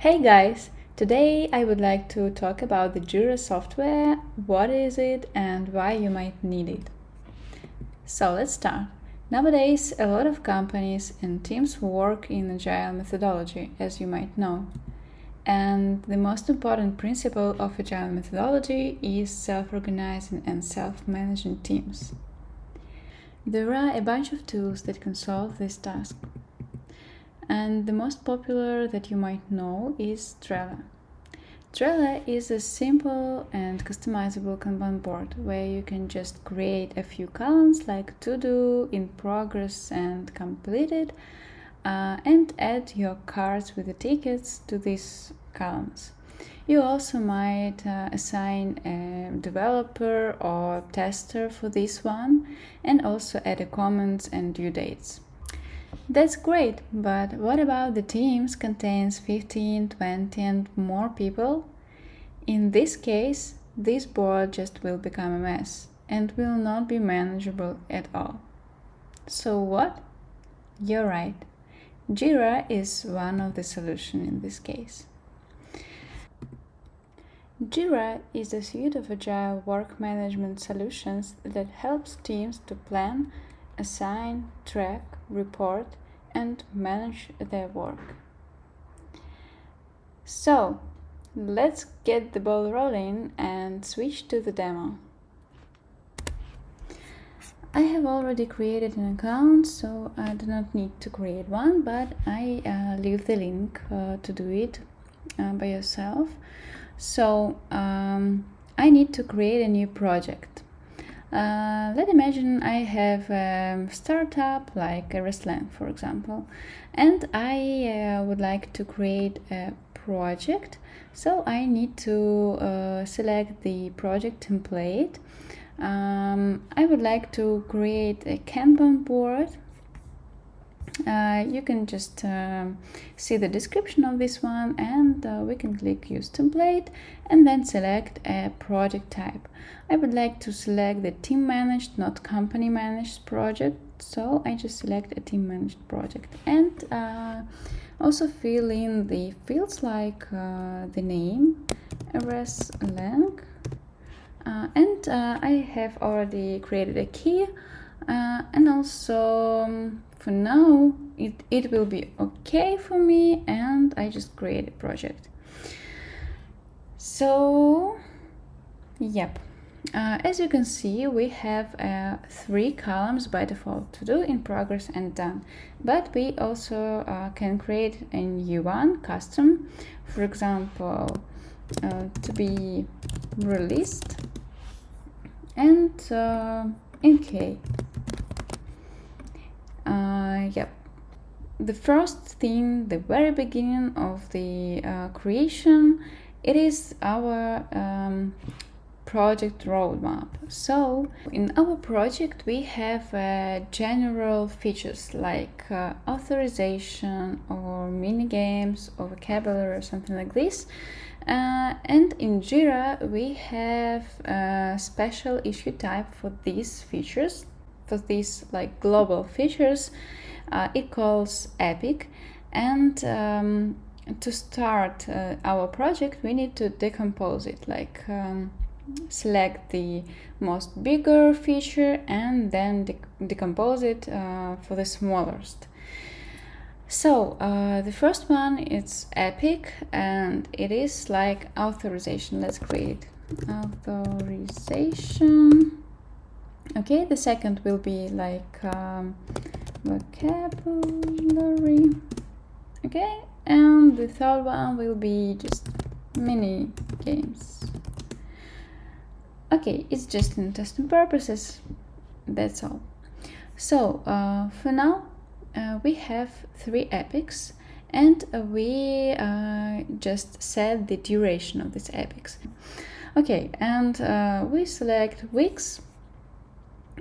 Hey guys! Today I would like to talk about the Jira software, what is it and why you might need it. So let's start. Nowadays, a lot of companies and teams work in agile methodology, as you might know. And the most important principle of agile methodology is self-organizing and self-managing teams. There are a bunch of tools that can solve this task. And the most popular that you might know is Trello. Trello is a simple and customizable Kanban board where you can just create a few columns like to do, in progress and completed, and add your cards with the tickets to these columns. You also might assign a developer or tester for this one and also add a comments and due dates. That's great, but what about the teams contains 15, 20 and more people? In this case, this board just will become a mess and will not be manageable at all. So what? You're right. Jira is one of the solutions in this case. Jira is a suite of agile work management solutions that helps teams to plan, assign, track, report, and manage their work. So, let's get the ball rolling and switch to the demo. I have already created an account, so I do not need to create one, but I leave the link to do it by yourself. So, I need to create a new project. Let's imagine I have a startup like a restaurant, for example, and I would like to create a project. So I need to select the project template. I would like to create a Kanban board. You can just see the description of this one, and we can click use template and then select a project type. I would like to select the team managed, not company managed project, so I just select a team managed project and also fill in the fields like the name, rs lang, and I have already created a key, and also for now it will be okay for me, and I just create a project. So yep, as you can see, we have 3 columns by default: to do, in progress and done, but we also can create a new one, custom, for example, to be released, and in K. Yep. The first thing, the very beginning of the creation, it is our project roadmap. So in our project we have general features like authorization or mini games or vocabulary or something like this. And in Jira we have a special issue type for these features, for these like global features. It calls epic, and to start our project we need to decompose it, like select the most bigger feature and then decompose it for the smallest. So the first one is epic, and it is like authorization. Let's create authorization. Okay, the second will be like vocabulary. Okay, and the third one will be just mini games. Okay, it's just in testing purposes, that's all. So for now we have 3 epics, and we just set the duration of these epics. Okay, and we select weeks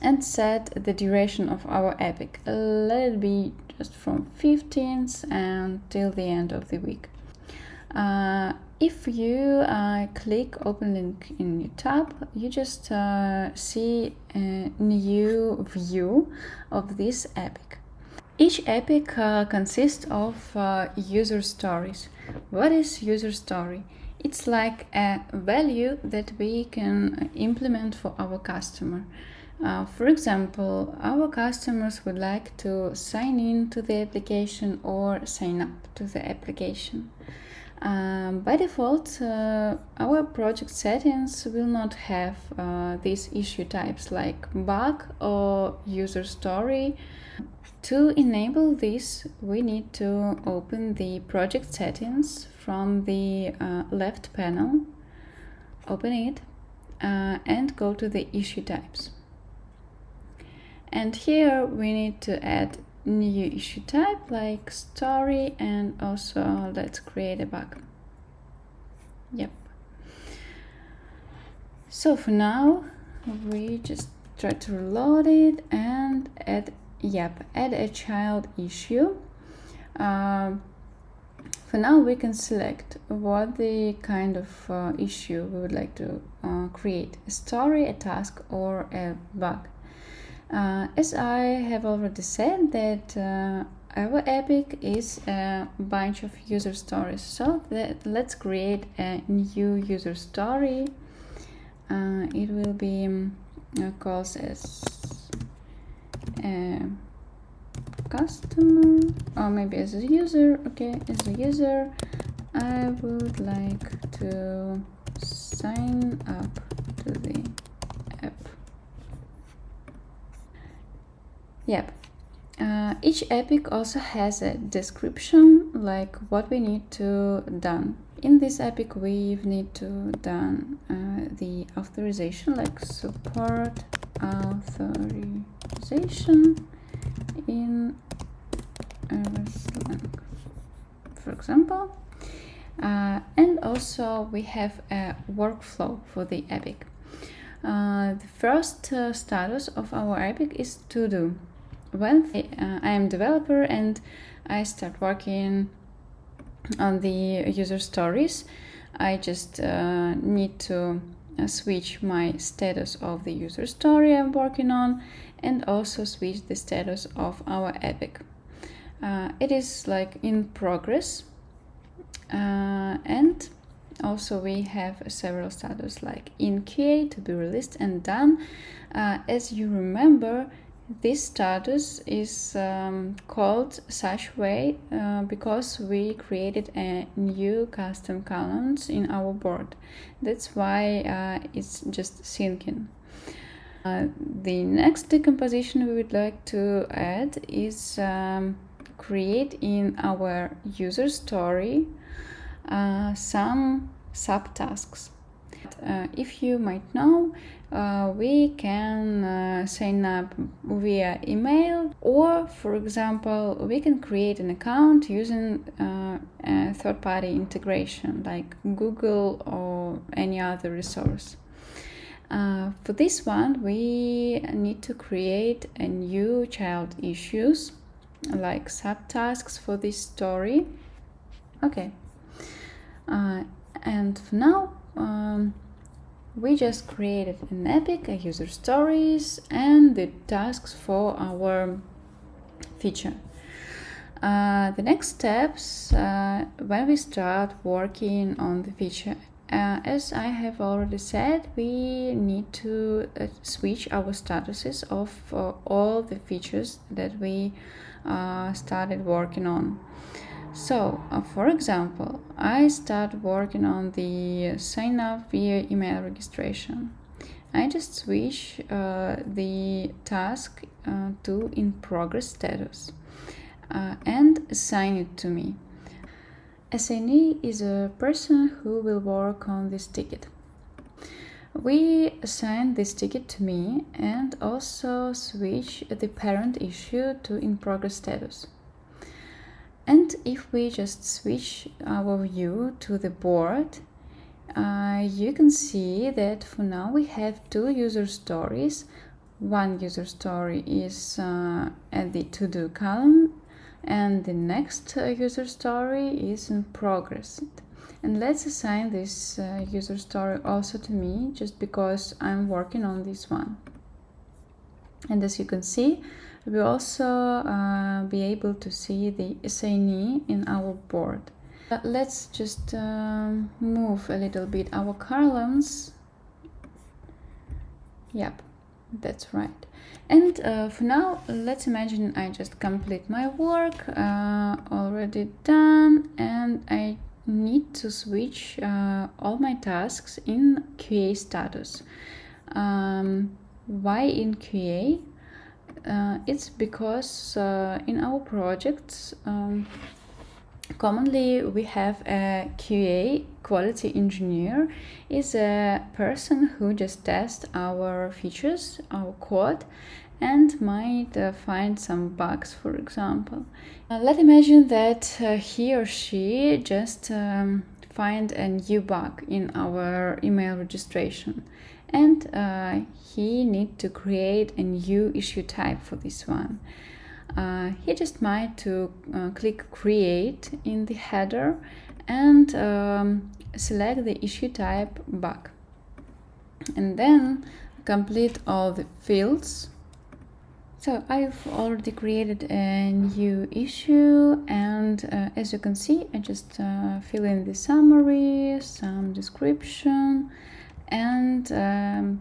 and set the duration of our epic. Let it be just from 15th until the end of the week. If you click open link in your tab, you just see a new view of this epic. Each epic consists of user stories. What is user story? It's like a value that we can implement for our customer. For example, our customers would like to sign in to the application or sign up to the application. By default, our project settings will not have these issue types like bug or user story. To enable this, we need to open the project settings from the left panel, open it, and go to the issue types. And here we need to add new issue type like story, and also let's create a bug. Yep. So for now, we just try to reload it and add a child issue. For now, we can select what the kind of issue we would like to create: a story, a task, or a bug. As I have already said, that our epic is a bunch of user stories. So let's create a new user story. It will be called as a customer, or maybe as a user. Okay, as a user, I would like to sign up to the app. Yep. Each epic also has a description, like what we need to done. In this epic, we need to done the authorization, like support authorization in Slang, for example. And also we have a workflow for the epic. The first status of our epic is to do. When I am developer and I start working on the user stories, I just need to switch my status of the user story I'm working on, and also switch the status of our epic. It is like in progress, and also we have several status like in QA, to be released, and done. As you remember, this status is called such way because we created a new custom columns in our board. That's why it's just syncing. The next decomposition we would like to add is create in our user story some subtasks. If you might know, we can sign up via email, or for example, we can create an account using a third-party integration like Google or any other resource. For this one, we need to create a new child issues like subtasks for this story. Okay. And for now, we just created an epic, a user stories, and the tasks for our feature. The next steps when we start working on the feature. As I have already said, we need to switch our statuses of all the features that we started working on. So, for example, I start working on the sign up via email registration. I just switch the task to in progress status and assign it to me. Assignee is a person who will work on this ticket. We assign this ticket to me and also switch the parent issue to in progress status. And if we just switch our view to the board, you can see that for now we have two user stories. One user story is at the to-do column, and the next user story is in progress. And let's assign this user story also to me, just because I'm working on this one. And as you can see, We will also be able to see the assignee in our board. Let's just move a little bit our columns. Yep, that's right. And for now, let's imagine I just complete my work, already done, and I need to switch all my tasks in QA status. Why in QA? It's because in our projects, commonly we have a QA, quality engineer, is a person who just tests our features, our code, and might find some bugs, for example. Let's imagine that he or she just find a new bug in our email registration, and he need to create a new issue type for this one. He just might to click create in the header and select the issue type bug, and then complete all the fields. So I've already created a new issue, and as you can see, I just fill in the summary, some description, and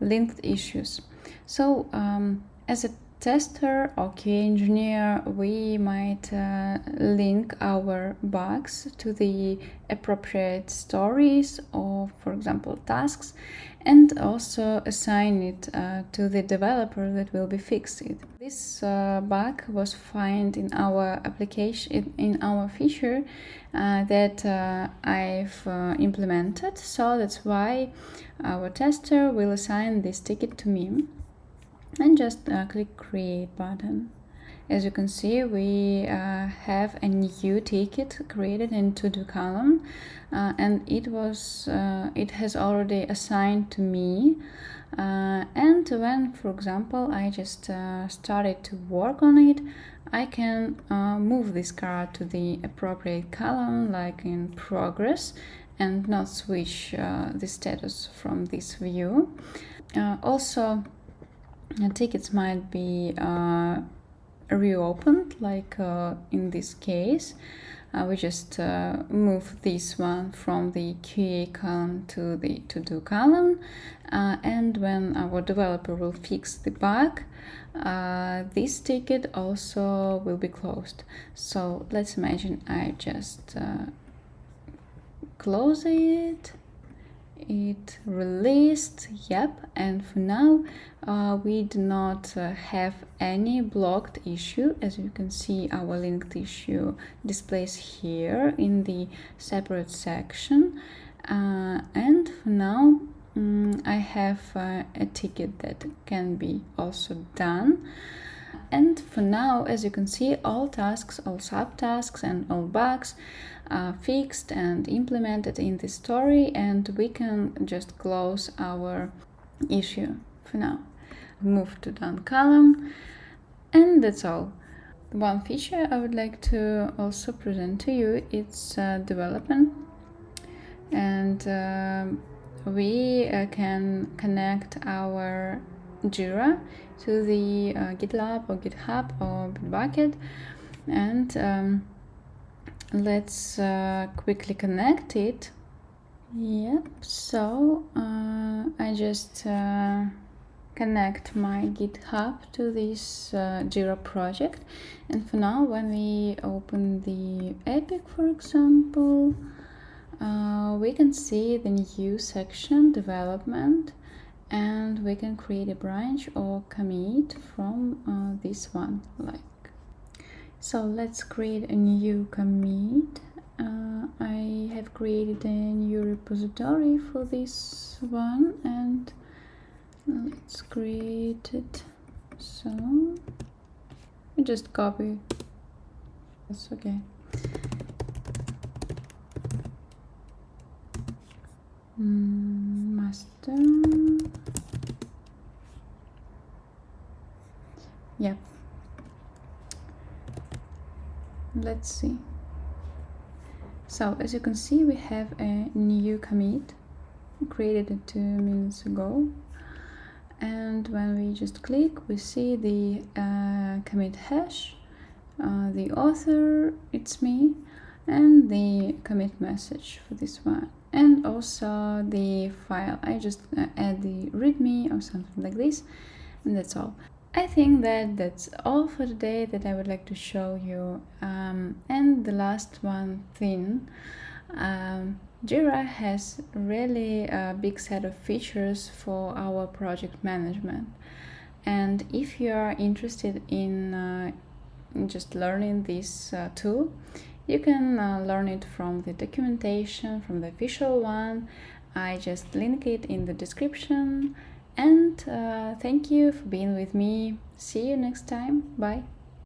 linked issues. So as a tester or QA engineer, we might link our bugs to the appropriate stories or, for example, tasks, and also assign it to the developer that will be fixed it. This bug was found in our application, in our feature that I've implemented, so that's why our tester will assign this ticket to me. And just click create button. As you can see, we have a new ticket created in to-do column, and it has already assigned to me. And when, for example, I just started to work on it, I can move this card to the appropriate column, like in progress, and not switch the status from this view. Also, tickets might be reopened, like in this case. We just move this one from the QA column to the to-do column, and when our developer will fix the bug, this ticket also will be closed. So let's imagine I just close it. It released, yep, and for now we do not have any blocked issue. As you can see, our linked issue displays here in the separate section, and for now I have a ticket that can be also done. And for now, as you can see, all tasks, all subtasks, and all bugs are fixed and implemented in the story, and we can just close our issue for now. Move to done column, and that's all. One feature I would like to also present to you, it's development, and we can connect our Jira to the GitLab or GitHub or Bitbucket, and let's quickly connect it. Yep, so I just connect my GitHub to this Jira project, and for now, when we open the Epic, for example, we can see the new section, development, and we can create a branch or commit from this one, like. So let's create a new commit. I have created a new repository for this one, and let's create it. So we just copy. That's okay. Master. Yep. Let's see. So as you can see, we have a new commit created 2 minutes ago, and when we just click, we see the commit hash, the author, it's me, and the commit message for this one, and also the file. I just add the readme or something like this, and that's all. I think that that's all for today that I would like to show you. And the last one thing, Jira has really a big set of features for our project management. And if you are interested in just learning this tool, you can learn it from the documentation, from the official one. I just link it in the description. And thank you for being with me. See you next time. Bye.